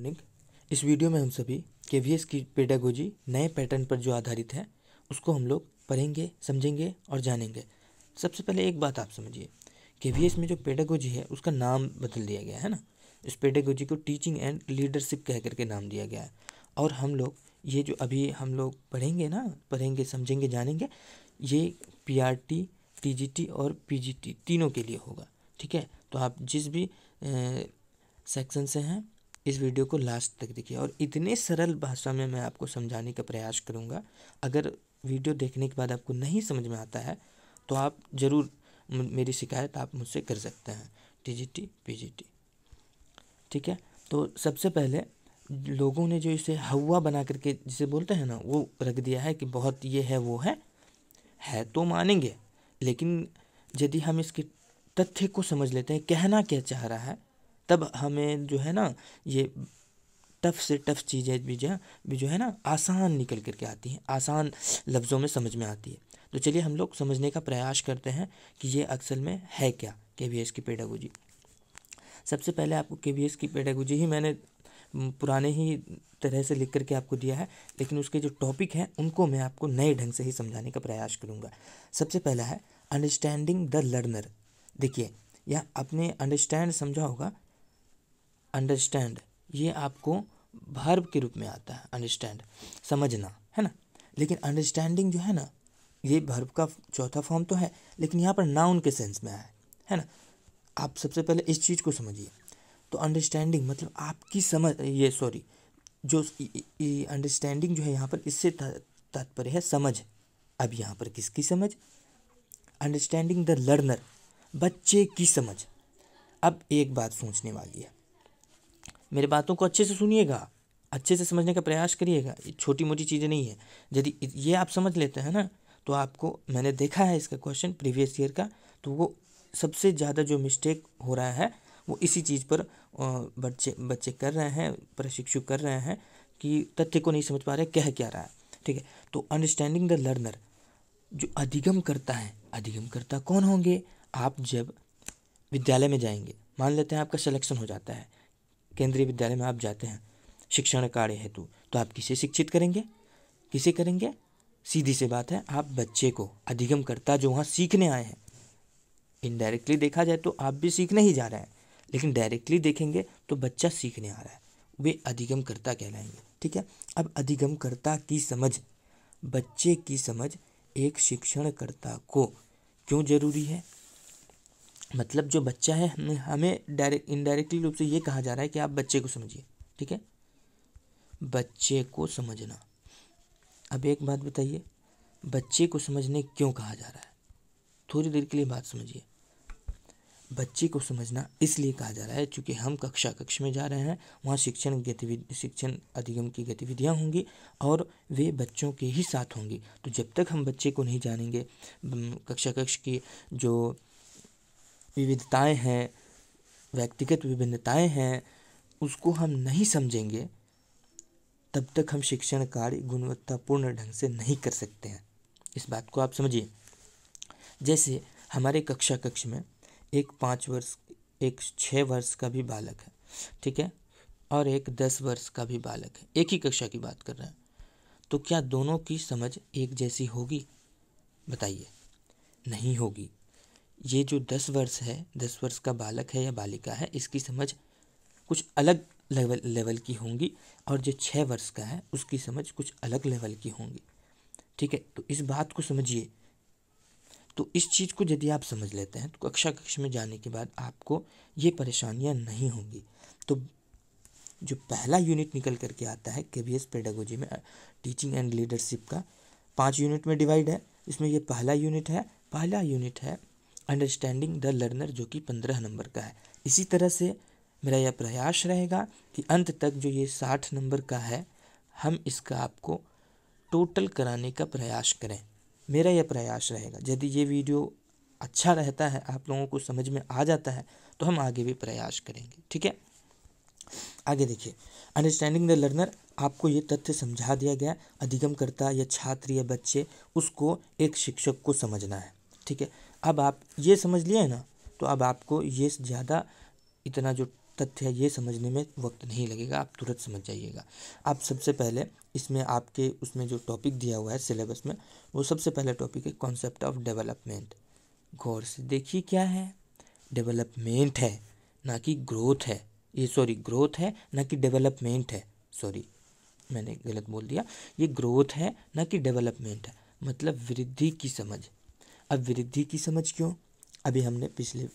Morning. इस video में हम सभी केवीएस की पेडागोजी नए पैटर्न पर जो आधारित है उसको हम लोग पढ़ेंगे, समझेंगे और जानेंगे। सबसे पहले एक बात आप समझिए, केवीएस में जो पेडागोजी है उसका नाम बदल दिया गया है ना। इस पेडागोजी को टीचिंग एंड लीडरशिप कह करके नाम दिया गया है। और हम लोग ये जो अभी हम लोग पढ़ेंगे, समझेंगे, जानेंगे, ये पीआरटी, टीजीटी और पीजीटी तीनों के लिए होगा। ठीक है, तो आप जिस भी सेक्शन से हैं इस वीडियो को लास्ट तक देखिए और इतने सरल भाषा में मैं आपको समझाने का प्रयास करूंगा। अगर वीडियो देखने के बाद आपको नहीं समझ में आता है तो आप ज़रूर मेरी शिकायत आप मुझसे कर सकते हैं। टीजीटी, पीजीटी, ठीक है। तो सबसे पहले लोगों ने जो इसे हवा बना करके जिसे बोलते हैं ना वो रख दिया है कि बहुत ये है वो है तो मानेंगे, लेकिन यदि हम इसके तथ्य को समझ लेते हैं, कहना क्या चाह रहा है, तब हमें जो है ना ये टफ से टफ चीज़ें भी जो है ना आसान निकल करके आती हैं, आसान लफ्ज़ों में समझ में आती है। तो चलिए हम लोग समझने का प्रयास करते हैं कि ये असल में है क्या केवीएस की पेडागोजी। सबसे पहले आपको केवीएस की पेडागोजी ही मैंने पुराने ही तरह से लिख करके आपको दिया है, लेकिन उसके जो टॉपिक हैं उनको मैं आपको नए ढंग से ही समझाने का प्रयास करूँगा। सबसे पहला है अंडरस्टैंडिंग द लर्नर। देखिए यह आपने अंडरस्टैंड समझा होगा। अंडरस्टैंड ये आपको वर्ब के रूप में आता है, अंडरस्टैंड समझना है ना, लेकिन अंडरस्टैंडिंग जो है ना ये वर्ब का चौथा फॉर्म तो है, लेकिन यहाँ पर नाउन के सेंस में है ना। आप सबसे पहले इस चीज़ को समझिए। तो अंडरस्टैंडिंग मतलब आपकी समझ, ये सॉरी जो अंडरस्टैंडिंग जो है यहाँ पर इससे तात्पर्य है समझ। अब यहाँ पर किसकी समझ? अंडरस्टैंडिंग द लर्नर, बच्चे की समझ। अब एक बात सोचने वाली है, मेरे बातों को अच्छे से सुनिएगा, अच्छे से समझने का प्रयास करिएगा, ये छोटी मोटी चीज़ें नहीं है। यदि ये आप समझ लेते हैं ना तो आपको, मैंने देखा है इसका क्वेश्चन प्रीवियस ईयर का, तो वो सबसे ज़्यादा जो मिस्टेक हो रहा है वो इसी चीज़ पर बच्चे कर रहे हैं, प्रशिक्षु कर रहे हैं कि तथ्य को नहीं समझ पा रहे कह क्या रहा है। ठीक है, तो अंडरस्टैंडिंग द लर्नर जो अधिगम करता है, अधिगम करता कौन होंगे? आप जब विद्यालय में जाएंगे, मान लेते हैं आपका सिलेक्शन हो जाता है, केंद्रीय विद्यालय में आप जाते हैं शिक्षण कार्य हेतु, तो आप किसे शिक्षित करेंगे? किसे करेंगे? सीधी सी बात है, आप बच्चे को, अधिगम करता जो वहाँ सीखने आए हैं। इनडायरेक्टली देखा जाए तो आप भी सीखने ही जा रहे हैं, लेकिन डायरेक्टली देखेंगे तो बच्चा सीखने आ रहा है, वे अधिगम करता कहलाएंगे। ठीक है, अब अधिगम करता की समझ, बच्चे की समझ एक शिक्षणकर्ता को क्यों जरूरी है? मतलब जो बच्चा है हमें इनडायरेक्टली रूप से ये कहा जा रहा है कि आप बच्चे को समझिए। ठीक है, बच्चे को समझना। अब एक बात बताइए, बच्चे को समझने क्यों कहा जा रहा है? थोड़ी देर के लिए बात समझिए। बच्चे को समझना इसलिए कहा जा रहा है क्योंकि हम कक्ष में जा रहे हैं, वहाँ शिक्षण अधिगम की गतिविधियाँ होंगी और वे बच्चों के ही साथ होंगी। तो जब तक हम बच्चे को नहीं जानेंगे, कक्ष की जो विविधताएं हैं, व्यक्तिगत विभिन्नताएं हैं, उसको हम नहीं समझेंगे, तब तक हम शिक्षण कार्य गुणवत्तापूर्ण ढंग से नहीं कर सकते हैं। इस बात को आप समझिए। जैसे हमारे कक्ष में एक 5 वर्ष, एक 6 वर्ष का भी बालक है, ठीक है, और एक 10 वर्ष का भी बालक है, एक ही कक्षा की बात कर रहे हैं, तो क्या दोनों की समझ एक जैसी होगी? बताइए, नहीं होगी। ये जो 10 वर्ष है, 10 वर्ष का बालक है या बालिका है, इसकी समझ कुछ अलग लेवल की होंगी, और जो 6 वर्ष का है उसकी समझ कुछ अलग लेवल की होंगी। ठीक है, तो इस बात को समझिए। तो इस चीज़ को यदि आप समझ लेते हैं तो कक्ष में जाने के बाद आपको ये परेशानियां नहीं होंगी। तो जो पहला यूनिट निकल करके आता है केवीएस पेडागोजी में, टीचिंग एंड लीडरशिप का 5 यूनिट में डिवाइड है। इसमें ये पहला यूनिट है अंडरस्टैंडिंग द लर्नर, जो कि 15 नंबर का है। इसी तरह से मेरा यह प्रयास रहेगा कि अंत तक जो ये 60 नंबर का है, हम इसका आपको टोटल कराने का प्रयास करें। मेरा यह प्रयास रहेगा। यदि ये वीडियो अच्छा रहता है, आप लोगों को समझ में आ जाता है, तो हम आगे भी प्रयास करेंगे। ठीक है, आगे देखिए, अंडरस्टैंडिंग द लर्नर, आपको ये तथ्य समझा दिया गया, अधिगम करता या छात्र या बच्चे, उसको एक शिक्षक को समझना है। ठीक है, अब आप ये समझ लिए ना, तो अब आपको ये ज़्यादा इतना जो तथ्य है ये समझने में वक्त नहीं लगेगा, आप तुरंत समझ जाइएगा। आप सबसे पहले इसमें आपके उसमें जो टॉपिक दिया हुआ है सिलेबस में, वो सबसे पहला टॉपिक है कॉन्सेप्ट ऑफ डेवलपमेंट। गौर से देखिए क्या है, डेवलपमेंट है ना कि ग्रोथ है, ये सॉरी ग्रोथ है ना कि डेवलपमेंट है, सॉरी मैंने गलत बोल दिया, ये ग्रोथ है ना कि डेवलपमेंट है, मतलब वृद्धि की समझ। अब वृद्धि की समझ क्यों, अभी हमने पिछले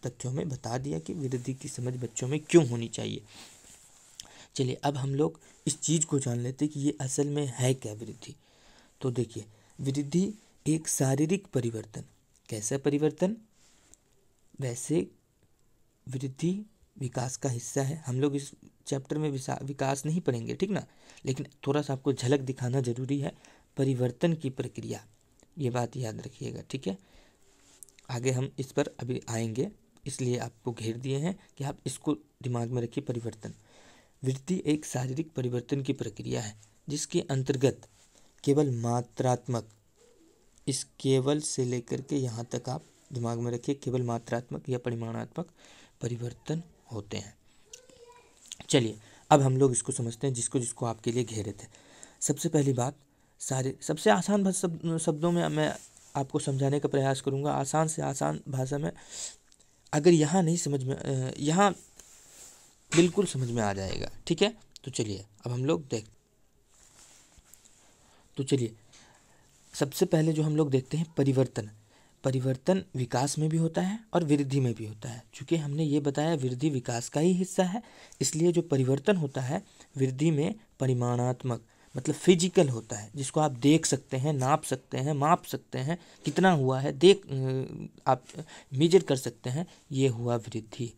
तथ्यों में बता दिया कि वृद्धि की समझ बच्चों में क्यों होनी चाहिए। चलिए अब हम लोग इस चीज़ को जान लेते कि ये असल में है क्या वृद्धि। तो देखिए, वृद्धि एक शारीरिक परिवर्तन, कैसा परिवर्तन, वैसे वृद्धि विकास का हिस्सा है। हम लोग इस चैप्टर में विकास नहीं पढ़ेंगे, ठीक ना, लेकिन थोड़ा सा आपको झलक दिखाना जरूरी है, परिवर्तन की प्रक्रिया, ये बात याद रखिएगा, ठीक है। आगे हम इस पर अभी आएंगे, इसलिए आपको घेर दिए हैं कि आप इसको दिमाग में रखिए। परिवर्तन, वृद्धि एक शारीरिक परिवर्तन की प्रक्रिया है जिसके अंतर्गत केवल मात्रात्मक, इस केवल से लेकर के यहाँ तक आप दिमाग में रखिए, केवल मात्रात्मक या परिमाणात्मक परिवर्तन होते हैं। चलिए अब हम लोग इसको समझते हैं, जिसको जिसको आपके लिए घेरे थे। सबसे पहली बात, सबसे आसान शब्दों में मैं आपको समझाने का प्रयास करूंगा, आसान से आसान भाषा में। अगर यहाँ नहीं समझ में, यहाँ बिल्कुल समझ में आ जाएगा, ठीक है। तो चलिए अब हम लोग चलिए सबसे पहले जो हम लोग देखते हैं परिवर्तन। परिवर्तन विकास में भी होता है और वृद्धि में भी होता है। चूँकि हमने ये बताया वृद्धि विकास का ही हिस्सा है, इसलिए जो परिवर्तन होता है वृद्धि में परिमाणात्मक मतलब फिजिकल होता है, जिसको आप देख सकते हैं, नाप सकते हैं, माप सकते हैं, कितना हुआ है आप मेजर कर सकते हैं, ये हुआ वृद्धि।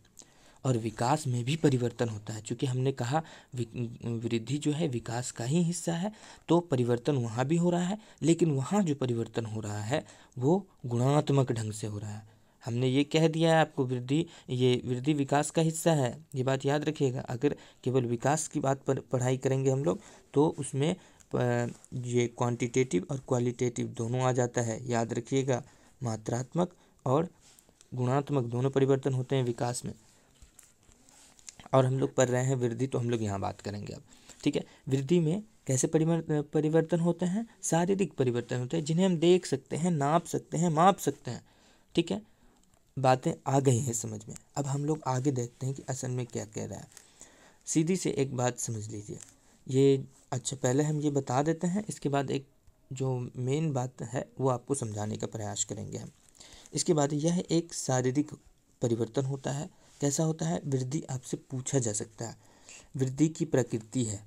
और विकास में भी परिवर्तन होता है, क्योंकि हमने कहा वृद्धि जो है विकास का ही हिस्सा है, तो परिवर्तन वहाँ भी हो रहा है, लेकिन वहाँ जो परिवर्तन हो रहा है वो गुणात्मक ढंग से हो रहा है। हमने ये कह दिया है आपको, वृद्धि विकास का हिस्सा है, ये बात याद रखिएगा। अगर केवल विकास की बात पर पढ़ाई करेंगे हम लोग तो उसमें ये क्वांटिटेटिव और क्वालिटेटिव दोनों आ जाता है, याद रखिएगा। मात्रात्मक और गुणात्मक दोनों परिवर्तन होते हैं विकास में। और हम लोग पढ़ रहे हैं वृद्धि, तो हम लोग यहाँ बात करेंगे अब, ठीक है। वृद्धि में कैसे परिवर्तन होते हैं, शारीरिक परिवर्तन होते हैं, जिन्हें हम देख सकते हैं, नाप सकते हैं, माप सकते हैं, ठीक है। बातें आ गई हैं समझ में। अब हम लोग आगे देखते हैं कि असल में क्या कह रहा है। सीधी से एक बात समझ लीजिए, ये अच्छा पहले हम ये बता देते हैं, इसके बाद एक जो मेन बात है वो आपको समझाने का प्रयास करेंगे हम। इसके बाद यह एक शारीरिक परिवर्तन होता है। कैसा होता है, वृद्धि आपसे पूछा जा सकता है, वृद्धि की प्रकृति है,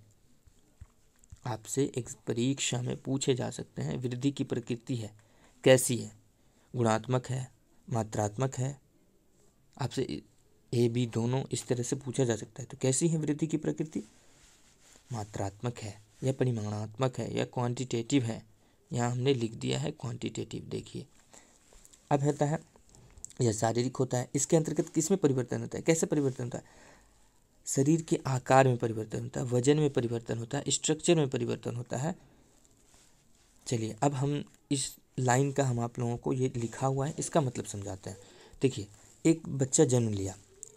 आपसे एक परीक्षा में पूछे जा सकते हैं, वृद्धि की प्रकृति है, कैसी है, गुणात्मक है, मात्रात्मक है, आपसे ए बी दोनों इस तरह से पूछा जा सकता है। तो कैसी है वृद्धि की प्रकृति, मात्रात्मक है या परिमाणात्मक है या क्वांटिटेटिव है, यहाँ हमने लिख दिया है क्वांटिटेटिव। देखिए अब होता है यह शारीरिक होता है, इसके अंतर्गत किस में परिवर्तन होता है, कैसे परिवर्तन होता है, शरीर के आकार में परिवर्तन होता है, वजन में परिवर्तन होता है, स्ट्रक्चर में परिवर्तन होता है। चलिए अब हम इस लाइन का हम आप लोगों को ये लिखा हुआ है इसका मतलब समझाते हैं। देखिए एक बच्चा जन्म लिया,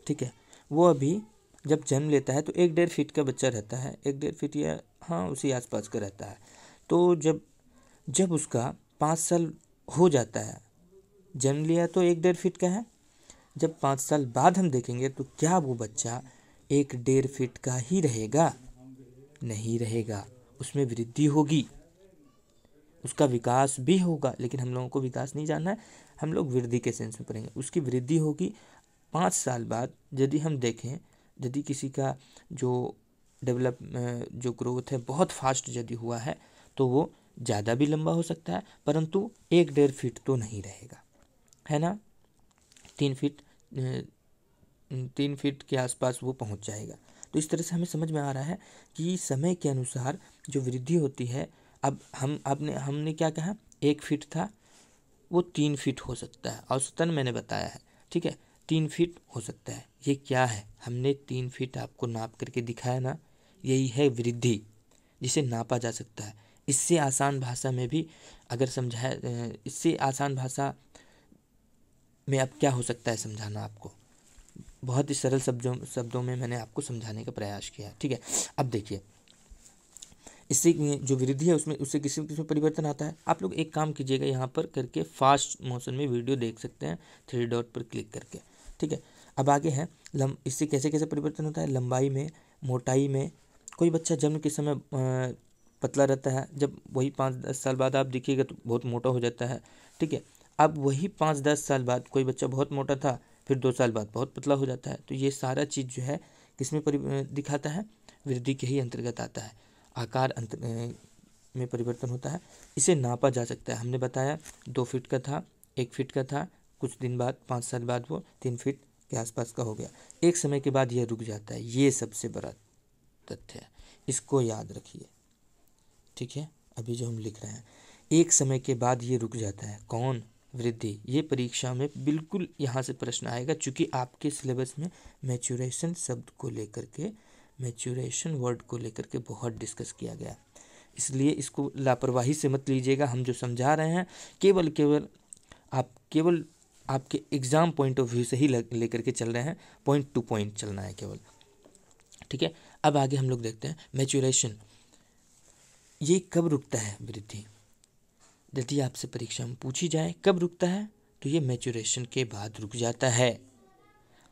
ठीक है, वो अभी जब जन्म लेता है तो 1-1.5 फीट का बच्चा रहता है, 1-1.5 फीट या हाँ उसी आसपास का रहता है। तो जब उसका 5 साल हो जाता है, जन्म लिया तो 1-1.5 फीट का है, जब 5 साल बाद हम देखेंगे तो क्या वो बच्चा 1-1.5 फीट का ही रहेगा, नहीं रहेगा, उसमें वृद्धि होगी, उसका विकास भी होगा, लेकिन हम लोगों को विकास नहीं जानना है, हम लोग वृद्धि के सेंस में पढ़ेंगे। उसकी वृद्धि होगी 5 साल बाद। यदि हम देखें, यदि किसी का जो जो ग्रोथ है बहुत फास्ट यदि हुआ है तो वो ज़्यादा भी लंबा हो सकता है, परंतु 1-1.5 फीट तो नहीं रहेगा, है ना। 3 फीट के आसपास वो पहुंच जाएगा। तो इस तरह से हमें समझ में आ रहा है कि समय के अनुसार जो वृद्धि होती है, अब हमने क्या कहा, 1 फीट था वो 3 फीट हो सकता है, औसतन मैंने बताया है, ठीक है, 3 फीट हो सकता है। ये क्या है, हमने 3 फीट आपको नाप करके दिखाया ना, यही है वृद्धि, जिसे नापा जा सकता है। इससे आसान भाषा में भी अगर समझाया, इससे आसान भाषा में अब क्या हो सकता है समझाना आपको, बहुत ही सरल शब्दों में मैंने आपको समझाने का प्रयास किया है। ठीक है, अब देखिए इससे जो वृद्धि है उसमें उससे किसमें परिवर्तन आता है। आप लोग एक काम कीजिएगा, यहाँ पर करके फास्ट मोशन में वीडियो देख सकते हैं 3 डॉट पर क्लिक करके। ठीक है, अब आगे है इससे कैसे कैसे परिवर्तन होता है। लंबाई में, मोटाई में। कोई बच्चा जन्म के समय पतला रहता है, जब वही 5-10 साल बाद आप देखिएगा तो बहुत मोटा हो जाता है। ठीक है, अब वही 5-10 साल बाद कोई बच्चा बहुत मोटा था, फिर 2 साल बाद बहुत पतला हो जाता है। तो ये सारा चीज़ जो है किसमें दिखाता है, वृद्धि के ही अंतर्गत आता है। आकार में परिवर्तन होता है। इसे नापा जा सकता है। हमने बताया 2 फीट का था, 1 फीट का था, कुछ दिन बाद 5 साल बाद वो 3 फीट के आसपास का हो गया। एक समय के बाद यह रुक जाता है। ये सबसे बड़ा तथ्य है, इसको याद रखिए। ठीक है, अभी जो हम लिख रहे हैं, एक समय के बाद ये रुक जाता है। कौन, वृद्धि। ये परीक्षा में बिल्कुल यहाँ से प्रश्न आएगा, चूँकि आपके सिलेबस में मैच्योरेशन शब्द को लेकर के, मैच्योरेशन वर्ड को लेकर के बहुत डिस्कस किया गया, इसलिए इसको लापरवाही से मत लीजिएगा। हम जो समझा रहे हैं केवल आपके एग्ज़ाम पॉइंट ऑफ व्यू से ही लेकर के चल रहे हैं, पॉइंट टू पॉइंट चलना है केवल। ठीक है, अब आगे हम लोग देखते हैं मैच्योरेशन। ये कब रुकता है वृद्धि, यदि आपसे परीक्षा में पूछी जाए कब रुकता है, तो ये मैच्योरेशन के बाद रुक जाता है।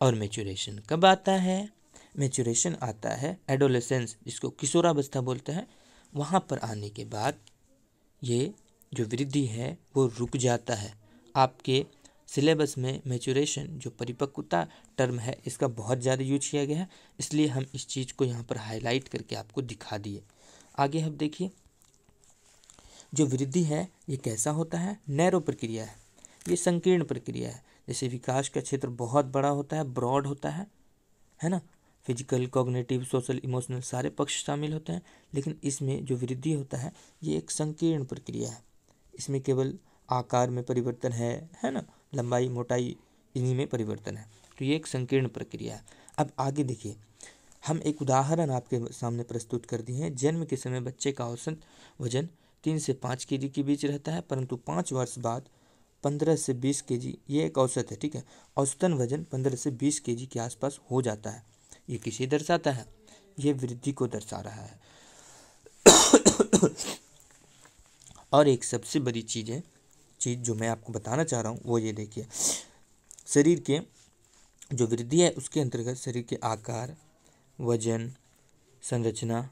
और मैच्योरेशन कब आता है, मैच्योरेशन आता है एडोलेसेंस, जिसको किशोरावस्था बोलते हैं, वहाँ पर आने के बाद ये जो वृद्धि है वो रुक जाता है। आपके सिलेबस में मैच्योरेशन जो परिपक्वता टर्म है इसका बहुत ज़्यादा यूज किया गया है, इसलिए हम इस चीज़ को यहाँ पर हाईलाइट करके आपको दिखा दिए। आगे हम देखिए, जो वृद्धि है ये कैसा होता है, नैरो प्रक्रिया है, ये संकीर्ण प्रक्रिया है। जैसे विकास का क्षेत्र बहुत बड़ा होता है, ब्रॉड होता है ना, फिजिकल, कॉग्निटिव, सोशल, इमोशनल सारे पक्ष शामिल होते हैं। लेकिन इसमें जो वृद्धि होता है ये एक संकीर्ण प्रक्रिया है। इसमें केवल आकार में परिवर्तन है ना, लंबाई, मोटाई, इन्हीं में परिवर्तन है। तो ये एक संकीर्ण प्रक्रिया है। अब आगे देखिए, हम एक उदाहरण आपके सामने प्रस्तुत कर दिए हैं। जन्म के समय बच्चे का औसत वजन 3 से 5 केजी के बीच रहता है, परंतु 5 वर्ष बाद 15 से 20 केजी, ये एक औसत है। ठीक है, औसतन वजन 15 से 20 केजी के आसपास हो जाता है। ये किसे दर्शाता है, ये वृद्धि को दर्शा रहा है। और एक सबसे बड़ी चीज़ जो मैं आपको बताना चाह रहा हूँ वो ये देखिए, शरीर के जो वृद्धि है उसके अंतर्गत शरीर के आकार, वजन, संरचना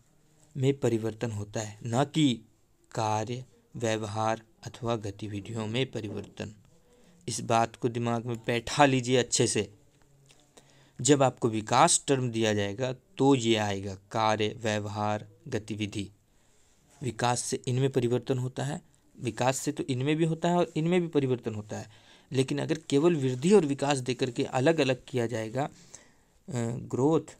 में परिवर्तन होता है, न कि कार्य, व्यवहार अथवा गतिविधियों में परिवर्तन। इस बात को दिमाग में बैठा लीजिए अच्छे से। जब आपको विकास टर्म दिया जाएगा तो ये आएगा कार्य, व्यवहार, गतिविधि। विकास से इनमें परिवर्तन होता है, विकास से तो इनमें भी होता है और इनमें भी परिवर्तन होता है। लेकिन अगर केवल वृद्धि और विकास देकर के अलग अलग किया जाएगा, ग्रोथ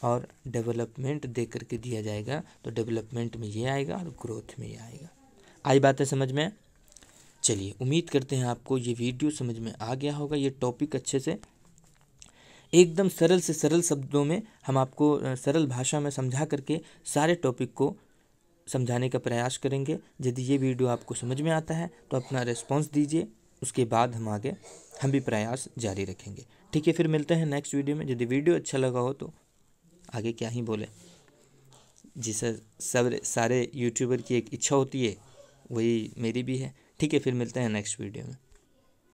और डेवलपमेंट दे करके दिया जाएगा, तो डेवलपमेंट में ये आएगा और ग्रोथ में ये आएगा। आई बातें समझ में? चलिए, उम्मीद करते हैं आपको ये वीडियो समझ में आ गया होगा। ये टॉपिक अच्छे से एकदम सरल से सरल शब्दों में हम आपको सरल भाषा में समझा करके सारे टॉपिक को समझाने का प्रयास करेंगे। यदि ये वीडियो आपको समझ में आता है तो अपना रिस्पॉन्स दीजिए, उसके बाद हम भी प्रयास जारी रखेंगे। ठीक है, फिर मिलते हैं नेक्स्ट वीडियो में। यदि वीडियो अच्छा लगा हो तो आगे क्या ही बोले, जिसे सारे यूट्यूबर की एक इच्छा होती है वही मेरी भी है। ठीक है, फिर मिलते हैं नेक्स्ट वीडियो में।